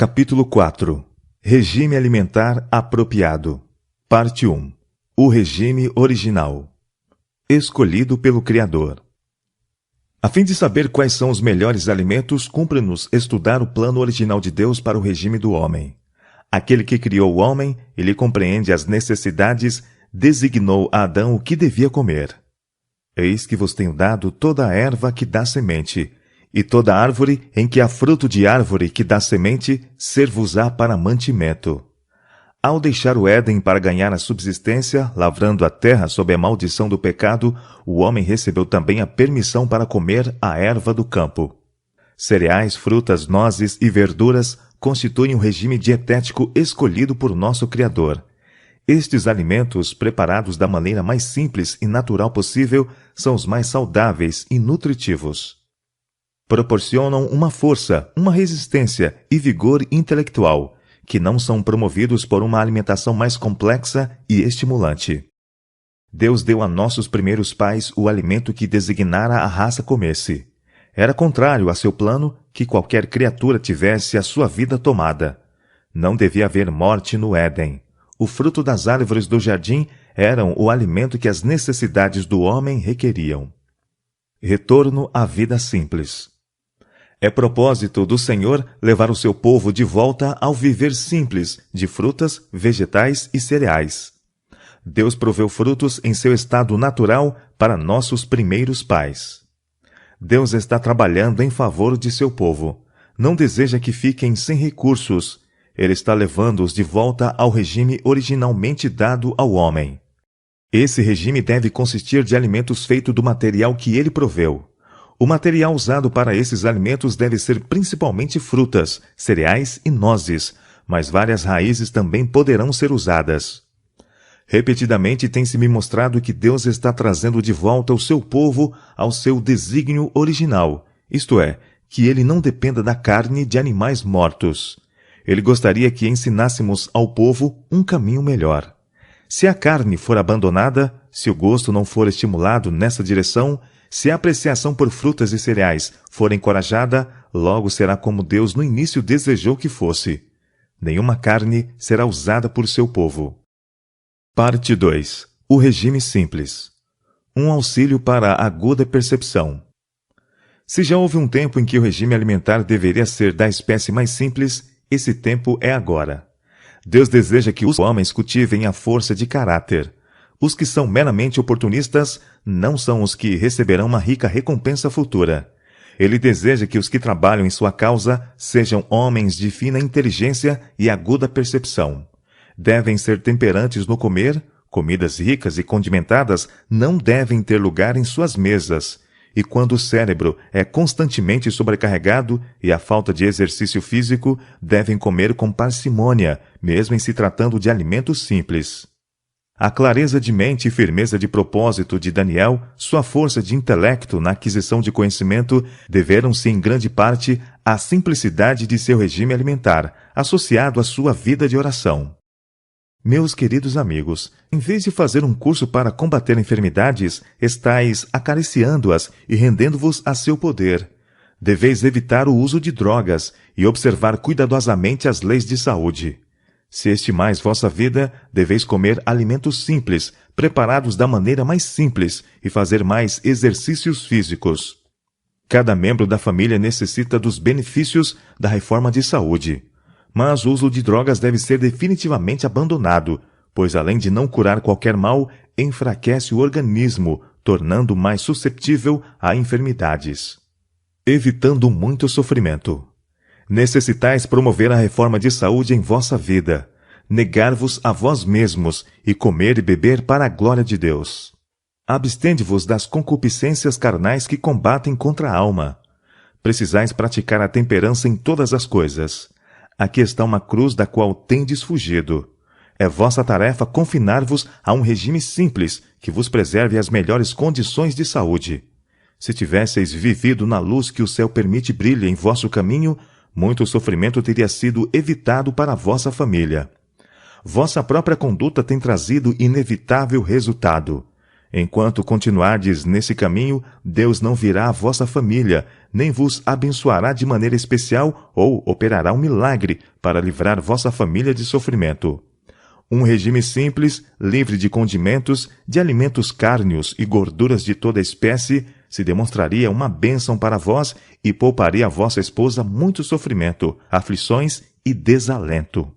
Capítulo 4. Regime alimentar apropriado. Parte 1. O regime original. Escolhido pelo Criador. A fim de saber quais são os melhores alimentos, cumpre-nos estudar o plano original de Deus para o regime do homem. Aquele que criou o homem, ele compreende as necessidades, designou a Adão o que devia comer. Eis que vos tenho dado toda a erva que dá semente, e toda árvore em que há fruto de árvore que dá semente, ser-vos-á para mantimento. Ao deixar o Éden para ganhar a subsistência, lavrando a terra sob a maldição do pecado, o homem recebeu também a permissão para comer a erva do campo. Cereais, frutas, nozes e verduras constituem um regime dietético escolhido por nosso Criador. Estes alimentos, preparados da maneira mais simples e natural possível, são os mais saudáveis e nutritivos. Proporcionam uma força, uma resistência e vigor intelectual, que não são promovidos por uma alimentação mais complexa e estimulante. Deus deu a nossos primeiros pais o alimento que designara a raça comesse. Era contrário a seu plano que qualquer criatura tivesse a sua vida tomada. Não devia haver morte no Éden. O fruto das árvores do jardim eram o alimento que as necessidades do homem requeriam. Retorno à vida simples. É propósito do Senhor levar o seu povo de volta ao viver simples de frutas, vegetais e cereais. Deus proveu frutos em seu estado natural para nossos primeiros pais. Deus está trabalhando em favor de seu povo. Não deseja que fiquem sem recursos. Ele está levando-os de volta ao regime originalmente dado ao homem. Esse regime deve consistir de alimentos feitos do material que ele proveu. O material usado para esses alimentos deve ser principalmente frutas, cereais e nozes, mas várias raízes também poderão ser usadas. Repetidamente tem-se me mostrado que Deus está trazendo de volta o seu povo ao seu desígnio original, isto é, que ele não dependa da carne de animais mortos. Ele gostaria que ensinássemos ao povo um caminho melhor. Se a carne for abandonada, se o gosto não for estimulado nessa direção, se a apreciação por frutas e cereais for encorajada, logo será como Deus no início desejou que fosse. Nenhuma carne será usada por seu povo. Parte 2. O regime simples. Um auxílio para a aguda percepção. Se já houve um tempo em que o regime alimentar deveria ser da espécie mais simples, esse tempo é agora. Deus deseja que os homens cultivem a força de caráter. Os que são meramente oportunistas não são os que receberão uma rica recompensa futura. Ele deseja que os que trabalham em sua causa sejam homens de fina inteligência e aguda percepção. Devem ser temperantes no comer, comidas ricas e condimentadas não devem ter lugar em suas mesas. E quando o cérebro é constantemente sobrecarregado e a falta de exercício físico, devem comer com parcimônia, mesmo em se tratando de alimentos simples. A clareza de mente e firmeza de propósito de Daniel, sua força de intelecto na aquisição de conhecimento, deveram-se em grande parte à simplicidade de seu regime alimentar, associado à sua vida de oração. Meus queridos amigos, em vez de fazer um curso para combater enfermidades, estáis acariciando-as e rendendo-vos a seu poder. Deveis evitar o uso de drogas e observar cuidadosamente as leis de saúde. Se estimais vossa vida, deveis comer alimentos simples, preparados da maneira mais simples, e fazer mais exercícios físicos. Cada membro da família necessita dos benefícios da reforma de saúde. Mas o uso de drogas deve ser definitivamente abandonado, pois além de não curar qualquer mal, enfraquece o organismo, tornando-o mais susceptível a enfermidades. Evitando muito sofrimento. Necessitais promover a reforma de saúde em vossa vida, negar-vos a vós mesmos e comer e beber para a glória de Deus. Abstende-vos das concupiscências carnais que combatem contra a alma. Precisais praticar a temperança em todas as coisas. Aqui está uma cruz da qual tendes fugido. É vossa tarefa confinar-vos a um regime simples que vos preserve as melhores condições de saúde. Se tivesseis vivido na luz que o céu permite brilhe em vosso caminho, muito sofrimento teria sido evitado para a vossa família. Vossa própria conduta tem trazido inevitável resultado. Enquanto continuardes nesse caminho, Deus não virá à vossa família, nem vos abençoará de maneira especial ou operará um milagre para livrar vossa família de sofrimento. Um regime simples, livre de condimentos, de alimentos cárneos e gorduras de toda espécie, se demonstraria uma bênção para vós e pouparia a vossa esposa muito sofrimento, aflições e desalento.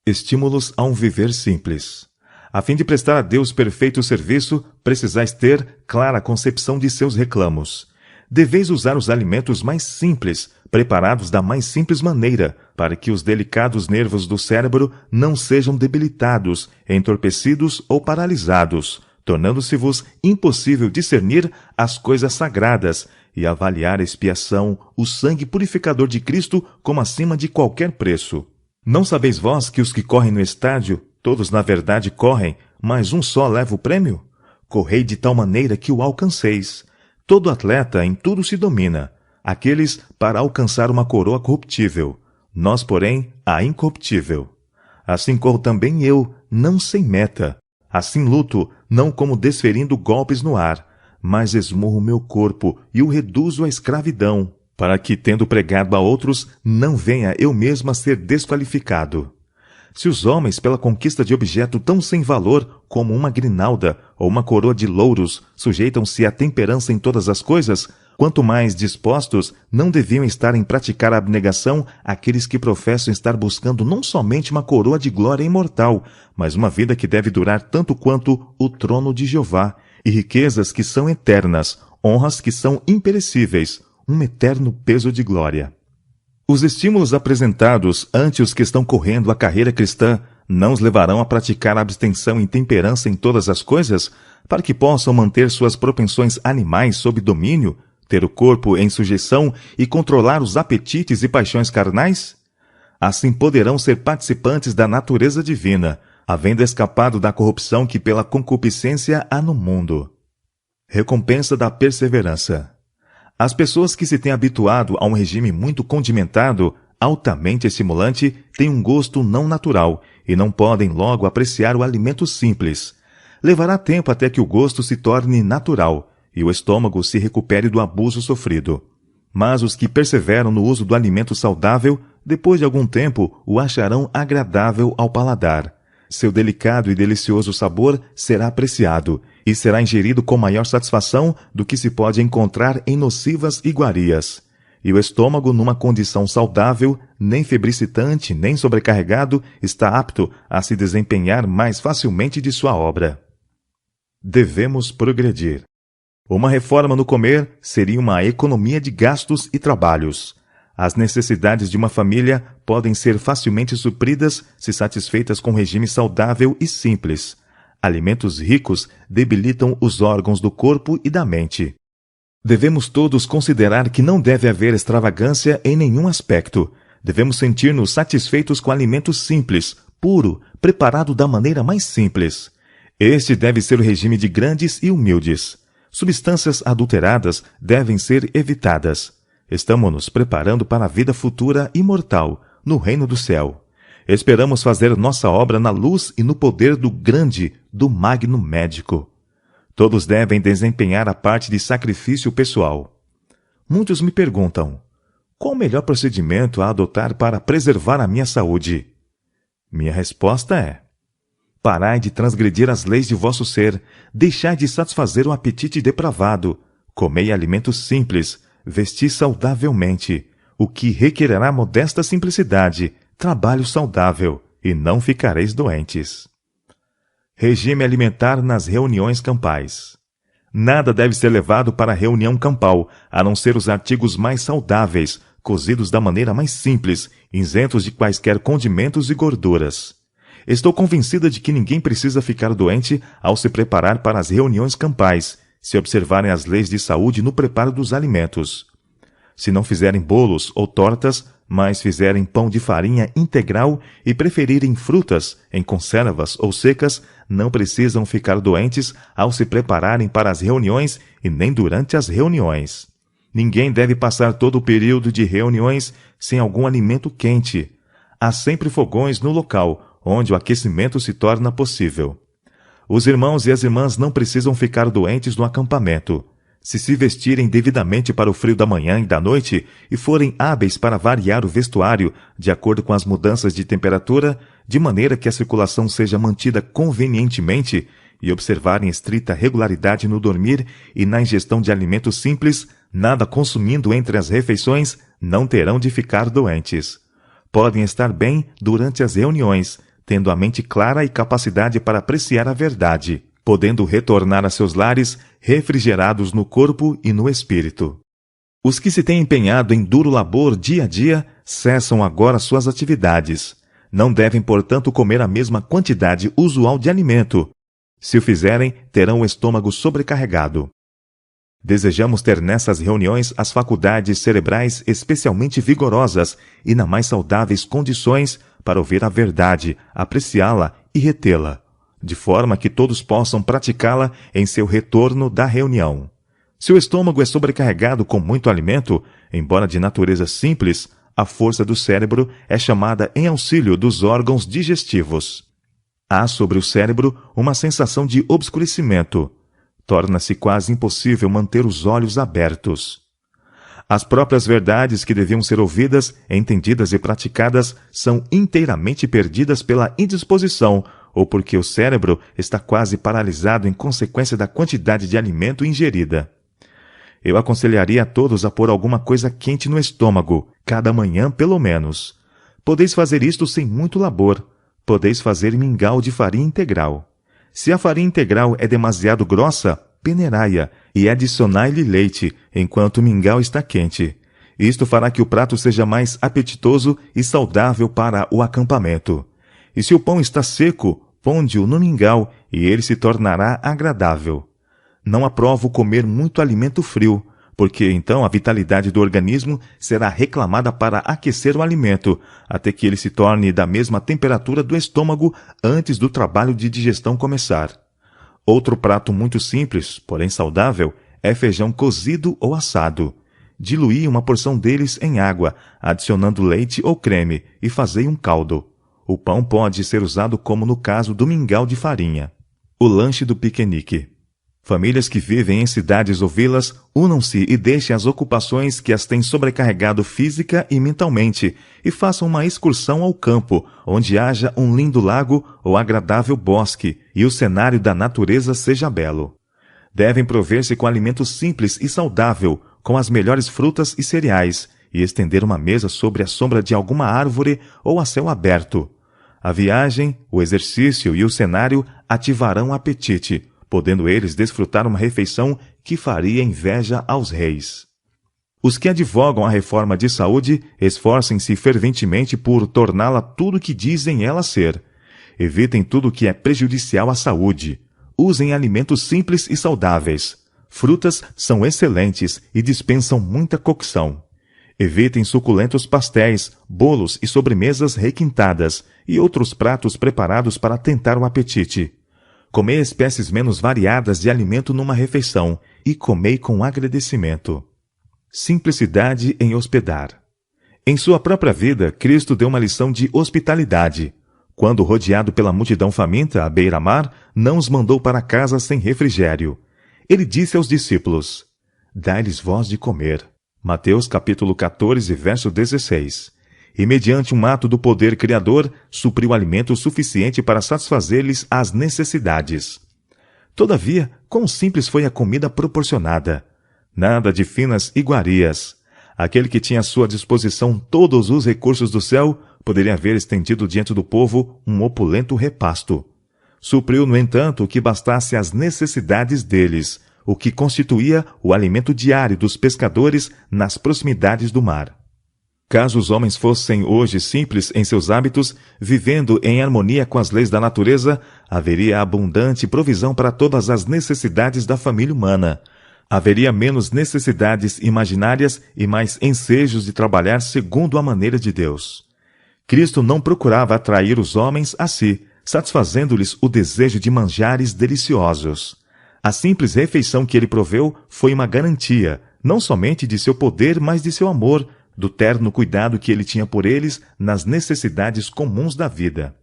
Estímulos a um viver simples. A fim de prestar a Deus perfeito serviço, precisais ter clara concepção de seus reclamos. Deveis usar os alimentos mais simples, preparados da mais simples maneira, para que os delicados nervos do cérebro não sejam debilitados, entorpecidos ou paralisados, tornando-se-vos impossível discernir as coisas sagradas e avaliar a expiação, o sangue purificador de Cristo como acima de qualquer preço. Não sabeis vós que os que correm no estádio, todos na verdade correm, mas um só leva o prêmio? Correi de tal maneira que o alcanceis. Todo atleta em tudo se domina, aqueles para alcançar uma coroa corruptível, nós, porém, a incorruptível. Assim corro também eu, não sem meta. Assim luto, não como desferindo golpes no ar, mas esmurro meu corpo e o reduzo à escravidão, para que, tendo pregado a outros, não venha eu mesmo a ser desqualificado. Se os homens, pela conquista de objeto tão sem valor como uma grinalda ou uma coroa de louros, sujeitam-se à temperança em todas as coisas, quanto mais dispostos não deviam estar em praticar a abnegação aqueles que professam estar buscando não somente uma coroa de glória imortal, mas uma vida que deve durar tanto quanto o trono de Jeová, e riquezas que são eternas, honras que são imperecíveis, um eterno peso de glória. Os estímulos apresentados ante os que estão correndo a carreira cristã não os levarão a praticar a abstenção e temperança em todas as coisas, para que possam manter suas propensões animais sob domínio, ter o corpo em sujeição e controlar os apetites e paixões carnais? Assim poderão ser participantes da natureza divina, havendo escapado da corrupção que pela concupiscência há no mundo. Recompensa da perseverança. As pessoas que se têm habituado a um regime muito condimentado, altamente estimulante, têm um gosto não natural e não podem logo apreciar o alimento simples. Levará tempo até que o gosto se torne natural e o estômago se recupere do abuso sofrido. Mas os que perseveram no uso do alimento saudável, depois de algum tempo, o acharão agradável ao paladar. Seu delicado e delicioso sabor será apreciado e será ingerido com maior satisfação do que se pode encontrar em nocivas iguarias. E o estômago, numa condição saudável, nem febricitante, nem sobrecarregado, está apto a se desempenhar mais facilmente de sua obra. Devemos progredir. Uma reforma no comer seria uma economia de gastos e trabalhos. As necessidades de uma família podem ser facilmente supridas se satisfeitas com um regime saudável e simples. Alimentos ricos debilitam os órgãos do corpo e da mente. Devemos todos considerar que não deve haver extravagância em nenhum aspecto. Devemos sentir-nos satisfeitos com alimento simples, puro, preparado da maneira mais simples. Este deve ser o regime de grandes e humildes. Substâncias adulteradas devem ser evitadas. Estamos nos preparando para a vida futura imortal, no reino do céu. Esperamos fazer nossa obra na luz e no poder do grande, do magno médico. Todos devem desempenhar a parte de sacrifício pessoal. Muitos me perguntam, qual o melhor procedimento a adotar para preservar a minha saúde? Minha resposta é, parai de transgredir as leis de vosso ser, deixai de satisfazer o apetite depravado, comei alimentos simples, vesti saudavelmente, o que requererá modesta simplicidade, trabalho saudável, e não ficareis doentes. Regime alimentar nas reuniões campais. Nada deve ser levado para a reunião campal, a não ser os artigos mais saudáveis, cozidos da maneira mais simples, isentos de quaisquer condimentos e gorduras. Estou convencida de que ninguém precisa ficar doente ao se preparar para as reuniões campais, se observarem as leis de saúde no preparo dos alimentos. Se não fizerem bolos ou tortas, mas fizerem pão de farinha integral e preferirem frutas em conservas ou secas, não precisam ficar doentes ao se prepararem para as reuniões e nem durante as reuniões. Ninguém deve passar todo o período de reuniões sem algum alimento quente. Há sempre fogões no local, onde o aquecimento se torna possível. Os irmãos e as irmãs não precisam ficar doentes no acampamento. Se vestirem devidamente para o frio da manhã e da noite e forem hábeis para variar o vestuário de acordo com as mudanças de temperatura, de maneira que a circulação seja mantida convenientemente, e observarem estrita regularidade no dormir e na ingestão de alimentos simples, nada consumindo entre as refeições, não terão de ficar doentes. Podem estar bem durante as reuniões, tendo a mente clara e capacidade para apreciar a verdade, podendo retornar a seus lares refrigerados no corpo e no espírito. Os que se têm empenhado em duro labor dia a dia, cessam agora suas atividades. Não devem, portanto, comer a mesma quantidade usual de alimento. Se o fizerem, terão o estômago sobrecarregado. Desejamos ter nessas reuniões as faculdades cerebrais especialmente vigorosas e nas mais saudáveis condições para ouvir a verdade, apreciá-la e retê-la, de forma que todos possam praticá-la em seu retorno da reunião. Se o estômago é sobrecarregado com muito alimento, embora de natureza simples, a força do cérebro é chamada em auxílio dos órgãos digestivos. Há sobre o cérebro uma sensação de obscurecimento. Torna-se quase impossível manter os olhos abertos. As próprias verdades que deviam ser ouvidas, entendidas e praticadas são inteiramente perdidas pela indisposição ou porque o cérebro está quase paralisado em consequência da quantidade de alimento ingerida. Eu aconselharia a todos a pôr alguma coisa quente no estômago, cada manhã pelo menos. Podeis fazer isto sem muito labor. Podeis fazer mingau de farinha integral. Se a farinha integral é demasiado grossa, peneirai-a e adicionai-lhe leite, enquanto o mingau está quente. Isto fará que o prato seja mais apetitoso e saudável para o acampamento. E se o pão está seco, ponde-o no mingau e ele se tornará agradável. Não aprovo comer muito alimento frio, porque então a vitalidade do organismo será reclamada para aquecer o alimento, até que ele se torne da mesma temperatura do estômago antes do trabalho de digestão começar. Outro prato muito simples, porém saudável, é feijão cozido ou assado. Diluí uma porção deles em água, adicionando leite ou creme, e fazei um caldo. O pão pode ser usado como no caso do mingau de farinha. O lanche do piquenique. Famílias que vivem em cidades ou vilas, unam-se e deixem as ocupações que as têm sobrecarregado física e mentalmente, e façam uma excursão ao campo, onde haja um lindo lago ou agradável bosque, e o cenário da natureza seja belo. Devem prover-se com alimento simples e saudável, com as melhores frutas e cereais, e estender uma mesa sobre a sombra de alguma árvore ou a céu aberto. A viagem, o exercício e o cenário ativarão o apetite, podendo eles desfrutar uma refeição que faria inveja aos reis. Os que advogam a reforma de saúde, esforcem-se ferventemente por torná-la tudo o que dizem ela ser. Evitem tudo o que é prejudicial à saúde. Usem alimentos simples e saudáveis. Frutas são excelentes e dispensam muita cocção. Evitem suculentos pastéis, bolos e sobremesas requintadas, e outros pratos preparados para tentar o apetite. Comei espécies menos variadas de alimento numa refeição, e comei com agradecimento. Simplicidade em hospedar. Em sua própria vida, Cristo deu uma lição de hospitalidade. Quando rodeado pela multidão faminta à beira-mar, não os mandou para casa sem refrigério. Ele disse aos discípulos: Dai-lhes vós de comer. Mateus capítulo 14, verso 16. E, mediante um ato do poder criador, supriu alimento suficiente para satisfazer-lhes as necessidades. Todavia, quão simples foi a comida proporcionada! Nada de finas iguarias. Aquele que tinha à sua disposição todos os recursos do céu, poderia haver estendido diante do povo um opulento repasto. Supriu, no entanto, o que bastasse às necessidades deles, o que constituía o alimento diário dos pescadores nas proximidades do mar. Caso os homens fossem hoje simples em seus hábitos, vivendo em harmonia com as leis da natureza, haveria abundante provisão para todas as necessidades da família humana. Haveria menos necessidades imaginárias e mais ensejos de trabalhar segundo a maneira de Deus. Cristo não procurava atrair os homens a si, satisfazendo-lhes o desejo de manjares deliciosos. A simples refeição que ele proveu foi uma garantia, não somente de seu poder, mas de seu amor, do terno cuidado que ele tinha por eles nas necessidades comuns da vida.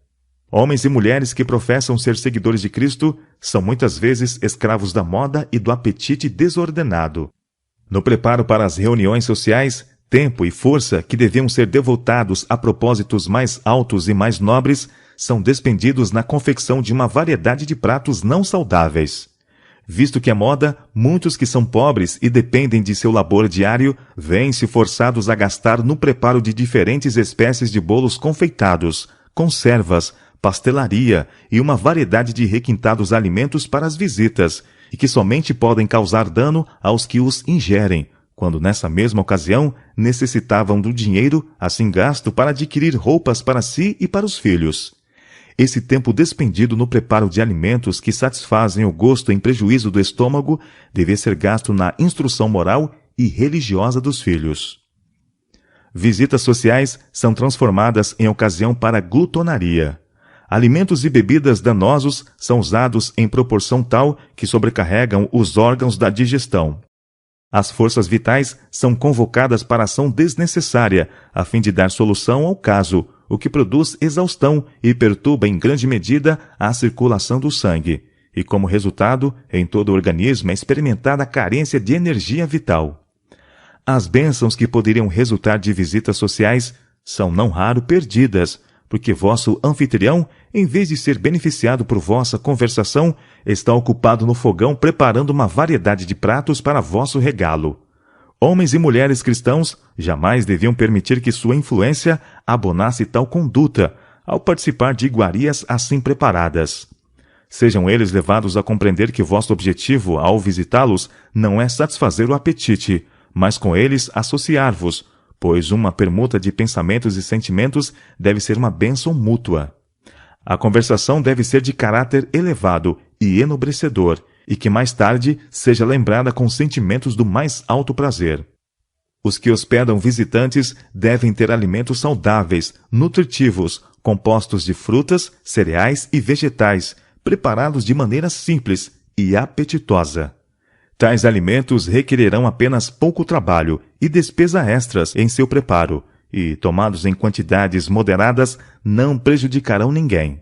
Homens e mulheres que professam ser seguidores de Cristo são muitas vezes escravos da moda e do apetite desordenado. No preparo para as reuniões sociais, tempo e força que deviam ser devotados a propósitos mais altos e mais nobres são despendidos na confecção de uma variedade de pratos não saudáveis. Visto que é moda, muitos que são pobres e dependem de seu labor diário veem-se forçados a gastar no preparo de diferentes espécies de bolos confeitados, conservas, pastelaria e uma variedade de requintados alimentos para as visitas, e que somente podem causar dano aos que os ingerem, quando nessa mesma ocasião necessitavam do dinheiro assim gasto para adquirir roupas para si e para os filhos. Esse tempo despendido no preparo de alimentos que satisfazem o gosto em prejuízo do estômago deve ser gasto na instrução moral e religiosa dos filhos. Visitas sociais são transformadas em ocasião para glutonaria. Alimentos e bebidas danosos são usados em proporção tal que sobrecarregam os órgãos da digestão. As forças vitais são convocadas para ação desnecessária, a fim de dar solução ao caso, o que produz exaustão e perturba em grande medida a circulação do sangue, e como resultado, em todo o organismo é experimentada a carência de energia vital. As bênçãos que poderiam resultar de visitas sociais são não raro perdidas, porque vosso anfitrião, em vez de ser beneficiado por vossa conversação, está ocupado no fogão preparando uma variedade de pratos para vosso regalo. Homens e mulheres cristãos jamais deviam permitir que sua influência abonasse tal conduta, ao participar de iguarias assim preparadas. Sejam eles levados a compreender que vosso objetivo, ao visitá-los, não é satisfazer o apetite, mas com eles associar-vos, pois uma permuta de pensamentos e sentimentos deve ser uma bênção mútua. A conversação deve ser de caráter elevado e enobrecedor, e que mais tarde seja lembrada com sentimentos do mais alto prazer. Os que hospedam visitantes devem ter alimentos saudáveis, nutritivos, compostos de frutas, cereais e vegetais, preparados de maneira simples e apetitosa. Tais alimentos requererão apenas pouco trabalho e despesa extras em seu preparo, e, tomados em quantidades moderadas, não prejudicarão ninguém.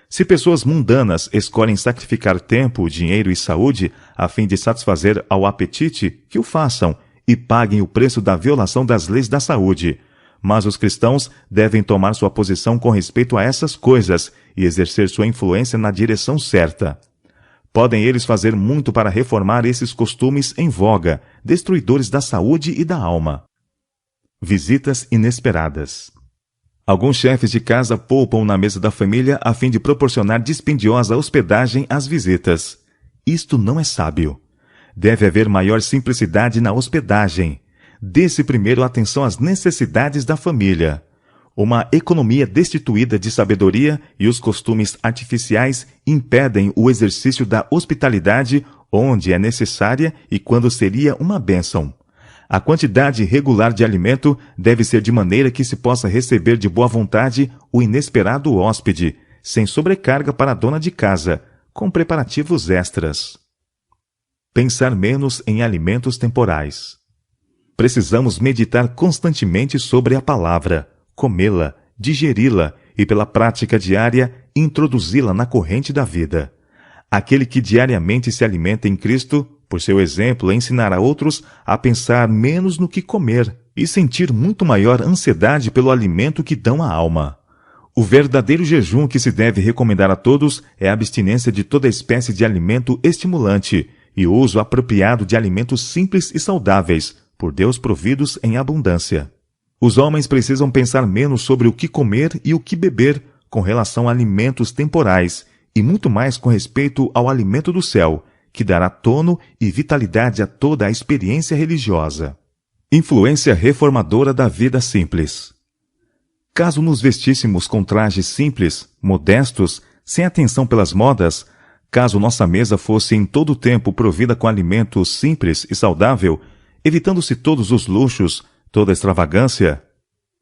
Se pessoas mundanas escolhem sacrificar tempo, dinheiro e saúde a fim de satisfazer ao apetite, que o façam e paguem o preço da violação das leis da saúde. Mas os cristãos devem tomar sua posição com respeito a essas coisas e exercer sua influência na direção certa. Podem eles fazer muito para reformar esses costumes em voga, destruidores da saúde e da alma. Visitas inesperadas. Alguns chefes de casa poupam na mesa da família a fim de proporcionar dispendiosa hospedagem às visitas. Isto não é sábio. Deve haver maior simplicidade na hospedagem. Dê-se primeiro atenção às necessidades da família. Uma economia destituída de sabedoria e os costumes artificiais impedem o exercício da hospitalidade onde é necessária e quando seria uma bênção. A quantidade regular de alimento deve ser de maneira que se possa receber de boa vontade o inesperado hóspede, sem sobrecarga para a dona de casa, com preparativos extras. Pensar menos em alimentos temporais. Precisamos meditar constantemente sobre a palavra, comê-la, digeri-la e, pela prática diária, introduzi-la na corrente da vida. Aquele que diariamente se alimenta em Cristo, por seu exemplo, ensinará outros a pensar menos no que comer e sentir muito maior ansiedade pelo alimento que dão à alma. O verdadeiro jejum que se deve recomendar a todos é a abstinência de toda espécie de alimento estimulante e o uso apropriado de alimentos simples e saudáveis, por Deus providos em abundância. Os homens precisam pensar menos sobre o que comer e o que beber com relação a alimentos temporais e muito mais com respeito ao alimento do céu, que dará tono e vitalidade a toda a experiência religiosa. Influência reformadora da vida simples. Caso nos vestíssemos com trajes simples, modestos, sem atenção pelas modas, caso nossa mesa fosse em todo o tempo provida com alimento simples e saudável, evitando-se todos os luxos, toda extravagância,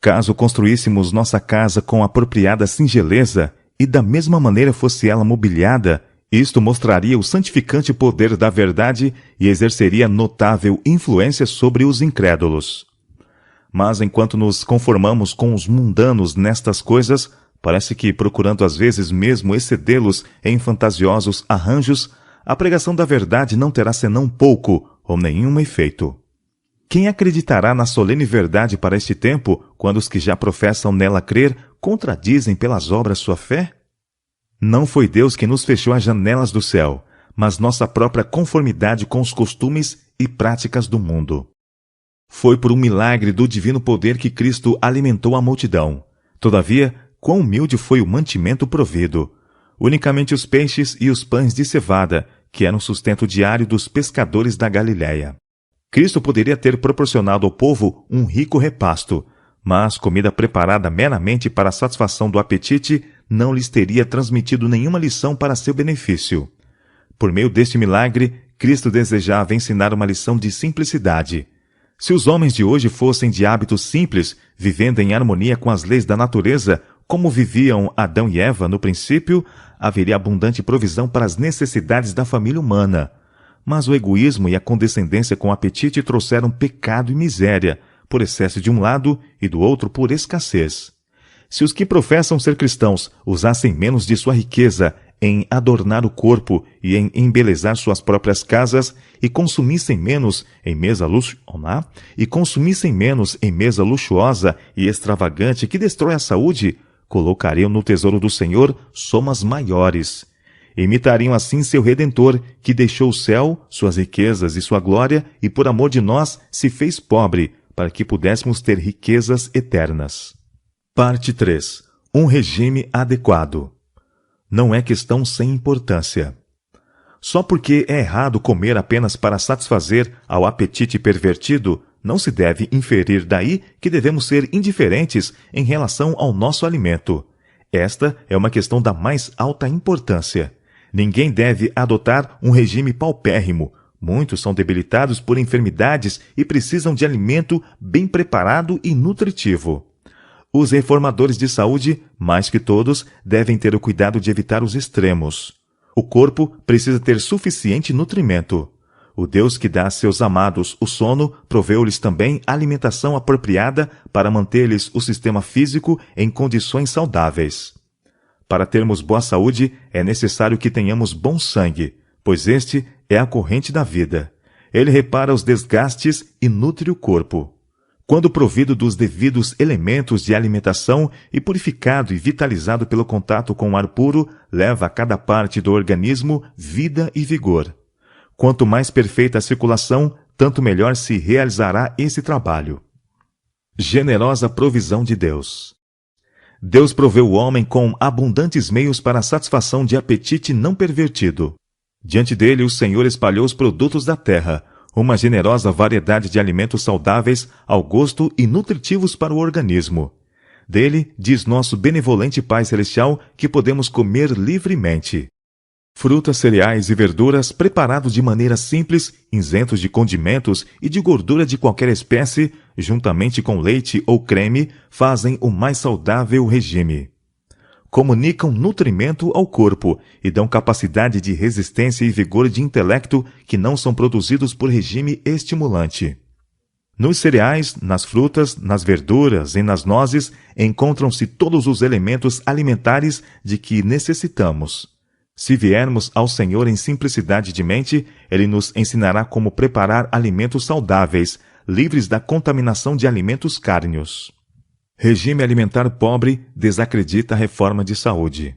caso construíssemos nossa casa com apropriada singeleza e da mesma maneira fosse ela mobiliada, isto mostraria o santificante poder da verdade e exerceria notável influência sobre os incrédulos. Mas enquanto nos conformamos com os mundanos nestas coisas, Parece que, procurando às vezes mesmo excedê-los em fantasiosos arranjos, a pregação da verdade não terá senão pouco ou nenhum efeito. Quem acreditará na solene verdade para este tempo, quando os que já professam nela crer contradizem pelas obras sua fé? Não foi Deus que nos fechou as janelas do céu, mas nossa própria conformidade com os costumes e práticas do mundo. Foi por um milagre do divino poder que Cristo alimentou a multidão. Todavia, quão humilde foi o mantimento provido. Unicamente os peixes e os pães de cevada, que eram o sustento diário dos pescadores da Galiléia. Cristo poderia ter proporcionado ao povo um rico repasto, mas comida preparada meramente para a satisfação do apetite não lhes teria transmitido nenhuma lição para seu benefício. Por meio deste milagre, Cristo desejava ensinar uma lição de simplicidade. Se os homens de hoje fossem de hábitos simples, vivendo em harmonia com as leis da natureza, como viviam Adão e Eva no princípio, haveria abundante provisão para as necessidades da família humana. Mas o egoísmo e a condescendência com o apetite trouxeram pecado e miséria, por excesso de um lado e do outro por escassez. Se os que professam ser cristãos usassem menos de sua riqueza em adornar o corpo e em embelezar suas próprias casas e consumissem menos em mesa luxuosa e extravagante que destrói a saúde, colocariam no tesouro do Senhor somas maiores. Imitariam assim seu Redentor, que deixou o céu, suas riquezas e sua glória, e por amor de nós se fez pobre, para que pudéssemos ter riquezas eternas. Parte 3. Um regime adequado. Não é questão sem importância. Só porque é errado comer apenas para satisfazer ao apetite pervertido, não se deve inferir daí que devemos ser indiferentes em relação ao nosso alimento. Esta é uma questão da mais alta importância. Ninguém deve adotar um regime paupérrimo. Muitos são debilitados por enfermidades e precisam de alimento bem preparado e nutritivo. Os reformadores de saúde, mais que todos, devem ter o cuidado de evitar os extremos. O corpo precisa ter suficiente nutrimento. O Deus que dá a seus amados o sono proveu-lhes também alimentação apropriada para manter-lhes o sistema físico em condições saudáveis. Para termos boa saúde, é necessário que tenhamos bom sangue, pois este é a corrente da vida. Ele repara os desgastes e nutre o corpo. Quando provido dos devidos elementos de alimentação e purificado e vitalizado pelo contato com o ar puro, leva a cada parte do organismo vida e vigor. Quanto mais perfeita a circulação, tanto melhor se realizará esse trabalho. Generosa provisão de Deus. Deus proveu o homem com abundantes meios para a satisfação de apetite não pervertido. Diante dele, o Senhor espalhou os produtos da terra, uma generosa variedade de alimentos saudáveis ao gosto e nutritivos para o organismo. Dele, diz nosso benevolente Pai Celestial, que podemos comer livremente. Frutas, cereais e verduras preparados de maneira simples, isentos de condimentos e de gordura de qualquer espécie, juntamente com leite ou creme, fazem o mais saudável regime. Comunicam nutrimento ao corpo e dão capacidade de resistência e vigor de intelecto que não são produzidos por regime estimulante. Nos cereais, nas frutas, nas verduras e nas nozes encontram-se todos os elementos alimentares de que necessitamos. Se viermos ao Senhor em simplicidade de mente, Ele nos ensinará como preparar alimentos saudáveis, livres da contaminação de alimentos cárneos. Regime alimentar pobre desacredita a reforma de saúde.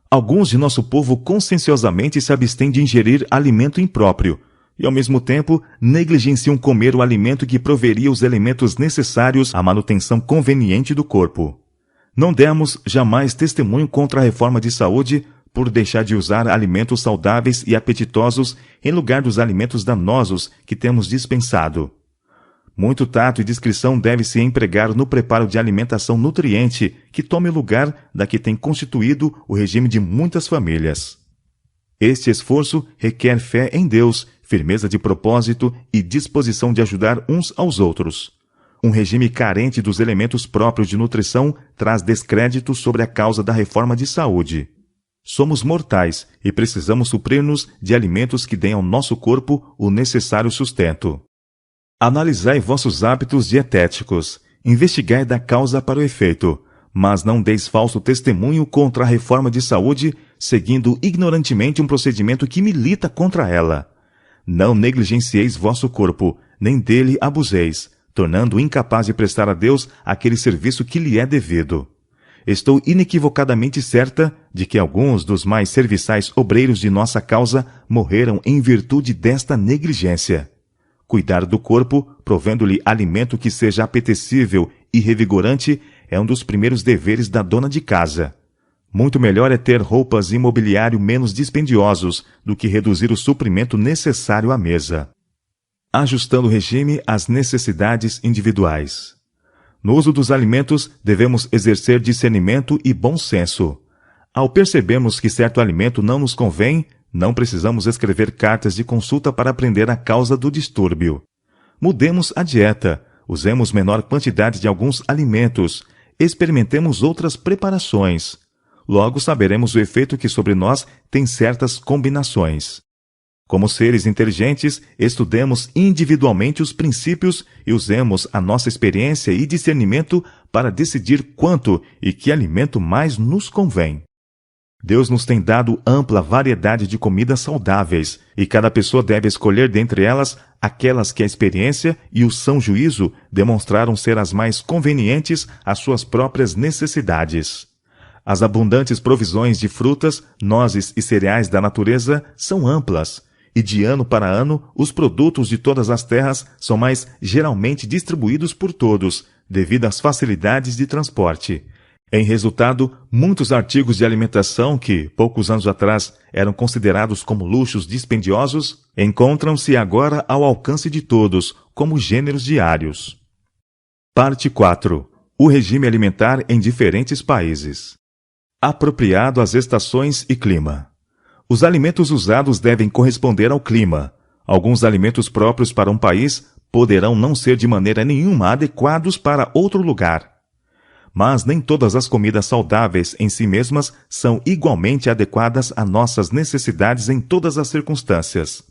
Alguns de nosso povo conscienciosamente se abstêm de ingerir alimento impróprio e, ao mesmo tempo, negligenciam comer o alimento que proveria os elementos necessários à manutenção conveniente do corpo. Não demos jamais testemunho contra a reforma de saúde por deixar de usar alimentos saudáveis e apetitosos em lugar dos alimentos danosos que temos dispensado. Muito tato e discrição deve-se empregar no preparo de alimentação nutriente que tome o lugar da que tem constituído o regime de muitas famílias. Este esforço requer fé em Deus, firmeza de propósito e disposição de ajudar uns aos outros. Um regime carente dos elementos próprios de nutrição traz descrédito sobre a causa da reforma de saúde. Somos mortais e precisamos suprir-nos de alimentos que deem ao nosso corpo o necessário sustento. Analisai vossos hábitos dietéticos, investigai da causa para o efeito, Mas não deis falso testemunho contra a reforma de saúde, seguindo ignorantemente um procedimento que milita contra ela. Não negligencieis vosso corpo, nem dele abuseis, tornando incapaz de prestar a Deus aquele serviço que lhe é devido. Estou inequivocadamente certa de que alguns dos mais serviçais obreiros de nossa causa morreram em virtude desta negligência. Cuidar do corpo, provendo-lhe alimento que seja apetecível e revigorante, é um dos primeiros deveres da dona de casa. Muito melhor é ter roupas e mobiliário menos dispendiosos do que reduzir o suprimento necessário à mesa. Ajustando o regime às necessidades individuais. No uso dos alimentos, devemos exercer discernimento e bom senso. Ao percebermos que certo alimento não nos convém, não precisamos escrever cartas de consulta para aprender a causa do distúrbio. Mudemos a dieta, usemos menor quantidade de alguns alimentos, experimentemos outras preparações. Logo saberemos o efeito que sobre nós tem certas combinações. Como seres inteligentes, estudemos individualmente os princípios e usemos a nossa experiência e discernimento para decidir quanto e que alimento mais nos convém. Deus nos tem dado ampla variedade de comidas saudáveis, e cada pessoa deve escolher dentre elas aquelas que a experiência e o são juízo demonstraram ser as mais convenientes às suas próprias necessidades. As abundantes provisões de frutas, nozes e cereais da natureza são amplas, e de ano para ano os produtos de todas as terras são mais geralmente distribuídos por todos, devido às facilidades de transporte. Em resultado, muitos artigos de alimentação que, poucos anos atrás, eram considerados como luxos dispendiosos, encontram-se agora ao alcance de todos, como gêneros diários. Parte 4. O regime alimentar em diferentes países. Apropriado às estações e clima. Os alimentos usados devem corresponder ao clima. Alguns alimentos próprios para um país poderão não ser de maneira nenhuma adequados para outro lugar. Mas nem todas as comidas saudáveis em si mesmas são igualmente adequadas a nossas necessidades em todas as circunstâncias.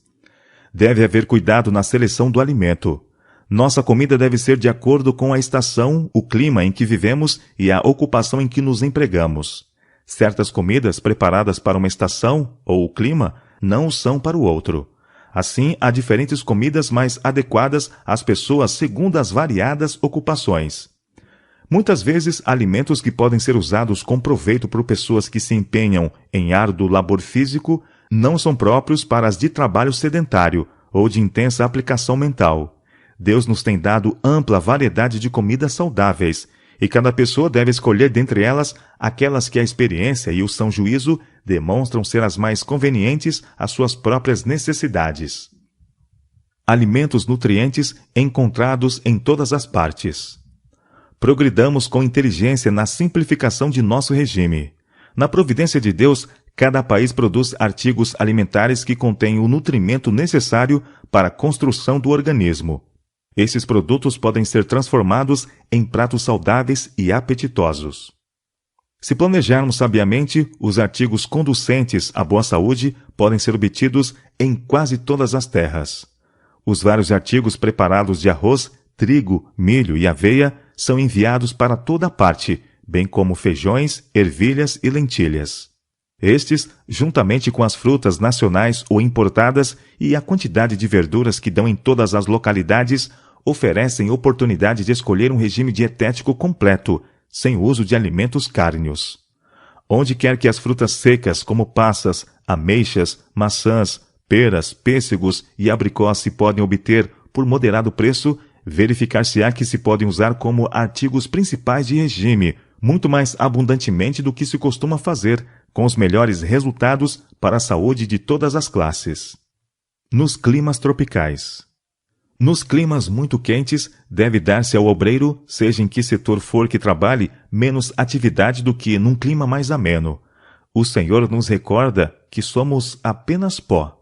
Deve haver cuidado na seleção do alimento. Nossa comida deve ser de acordo com a estação, o clima em que vivemos e a ocupação em que nos empregamos. Certas comidas preparadas para uma estação ou o clima não o são para o outro. Assim, há diferentes comidas mais adequadas às pessoas segundo as variadas ocupações. Muitas vezes, alimentos que podem ser usados com proveito por pessoas que se empenham em árduo labor físico não são próprios para as de trabalho sedentário ou de intensa aplicação mental. Deus nos tem dado ampla variedade de comidas saudáveis, e cada pessoa deve escolher dentre elas aquelas que a experiência e o são juízo demonstram ser as mais convenientes às suas próprias necessidades. Alimentos nutrientes encontrados em todas as partes. Progridamos com inteligência na simplificação de nosso regime. Na providência de Deus, cada país produz artigos alimentares que contêm o nutrimento necessário para a construção do organismo. Esses produtos podem ser transformados em pratos saudáveis e apetitosos. Se planejarmos sabiamente, os artigos conducentes à boa saúde podem ser obtidos em quase todas as terras. Os vários artigos preparados de arroz, trigo, milho e aveia são enviados para toda parte, bem como feijões, ervilhas e lentilhas. Estes, juntamente com as frutas nacionais ou importadas e a quantidade de verduras que dão em todas as localidades, oferecem oportunidade de escolher um regime dietético completo, sem o uso de alimentos cárneos. Onde quer que as frutas secas, como passas, ameixas, maçãs, peras, pêssegos e abricós se podem obter por moderado preço, verificar-se-á que se podem usar como artigos principais de regime, muito mais abundantemente do que se costuma fazer, com os melhores resultados para a saúde de todas as classes. Nos climas tropicais. Nos climas muito quentes, deve dar-se ao obreiro, seja em que setor for que trabalhe, menos atividade do que num clima mais ameno. O Senhor nos recorda que somos apenas pó.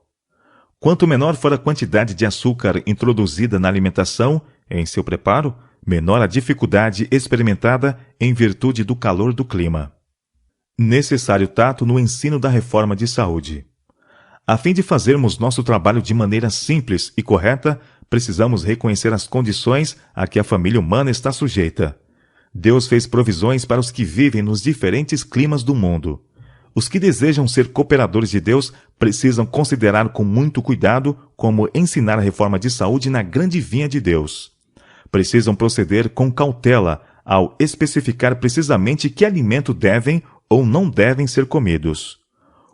Quanto menor for a quantidade de açúcar introduzida na alimentação, em seu preparo, menor a dificuldade experimentada em virtude do calor do clima. Necessário tato no ensino da reforma de saúde. A fim de fazermos nosso trabalho de maneira simples e correta, precisamos reconhecer as condições a que a família humana está sujeita. Deus fez provisões para os que vivem nos diferentes climas do mundo. Os que desejam ser cooperadores de Deus precisam considerar com muito cuidado como ensinar a reforma de saúde na grande vinha de Deus. Precisam proceder com cautela ao especificar precisamente que alimento devem ou não devem ser comidos.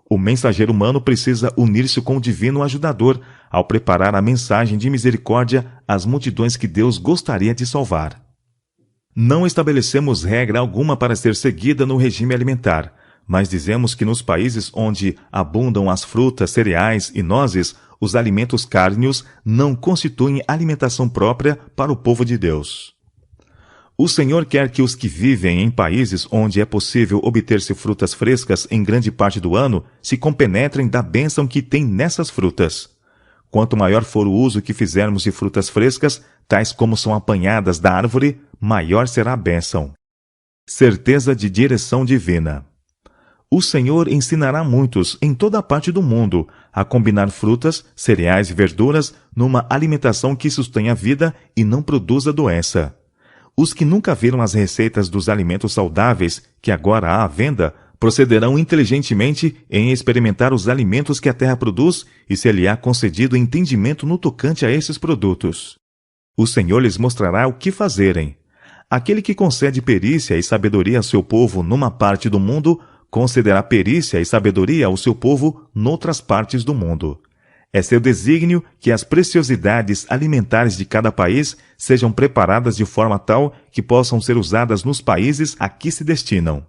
O mensageiro humano precisa unir-se com o divino ajudador ao preparar a mensagem de misericórdia às multidões que Deus gostaria de salvar. Não estabelecemos regra alguma para ser seguida no regime alimentar, mas dizemos que nos países onde abundam as frutas, cereais e nozes, os alimentos cárneos não constituem alimentação própria para o povo de Deus. O Senhor quer que os que vivem em países onde é possível obter-se frutas frescas em grande parte do ano se compenetrem da bênção que tem nessas frutas. Quanto maior for o uso que fizermos de frutas frescas, tais como são apanhadas da árvore, maior será a bênção. Certeza de direção divina. O Senhor ensinará muitos em toda a parte do mundo a combinar frutas, cereais e verduras numa alimentação que sustenha a vida e não produza doença. Os que nunca viram as receitas dos alimentos saudáveis que agora há à venda, procederão inteligentemente em experimentar os alimentos que a terra produz e se lhe há concedido entendimento no tocante a esses produtos. O Senhor lhes mostrará o que fazerem. Aquele que concede perícia e sabedoria ao seu povo numa parte do mundo, concederá perícia e sabedoria ao seu povo noutras partes do mundo. É seu desígnio que as preciosidades alimentares de cada país sejam preparadas de forma tal que possam ser usadas nos países a que se destinam.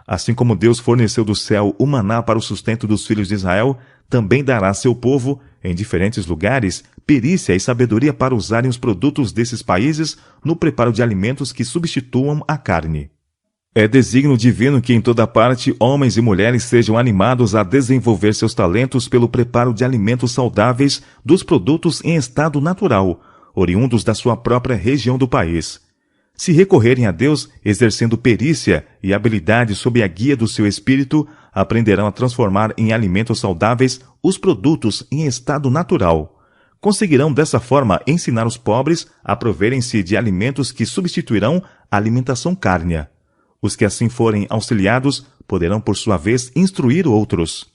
Assim como Deus forneceu do céu o maná para o sustento dos filhos de Israel, também dará a seu povo, em diferentes lugares, perícia e sabedoria para usarem os produtos desses países no preparo de alimentos que substituam a carne. É desígnio divino que em toda parte homens e mulheres sejam animados a desenvolver seus talentos pelo preparo de alimentos saudáveis dos produtos em estado natural, oriundos da sua própria região do país. Se recorrerem a Deus, exercendo perícia e habilidade sob a guia do seu espírito, aprenderão a transformar em alimentos saudáveis os produtos em estado natural. Conseguirão dessa forma ensinar os pobres a proverem-se de alimentos que substituirão a alimentação cárnea. Os que assim forem auxiliados poderão, por sua vez, instruir outros.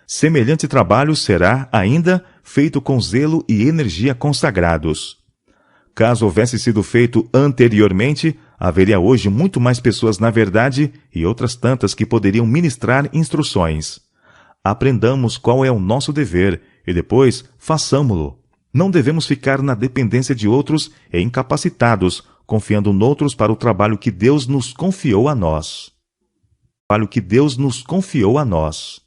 Semelhante trabalho será, ainda, feito com zelo e energia consagrados. Caso houvesse sido feito anteriormente, haveria hoje muito mais pessoas na verdade e outras tantas que poderiam ministrar instruções. Aprendamos qual é o nosso dever e depois façamo-lo. Não devemos ficar na dependência de outros e incapacitados, confiando noutros para o trabalho que Deus nos confiou a nós.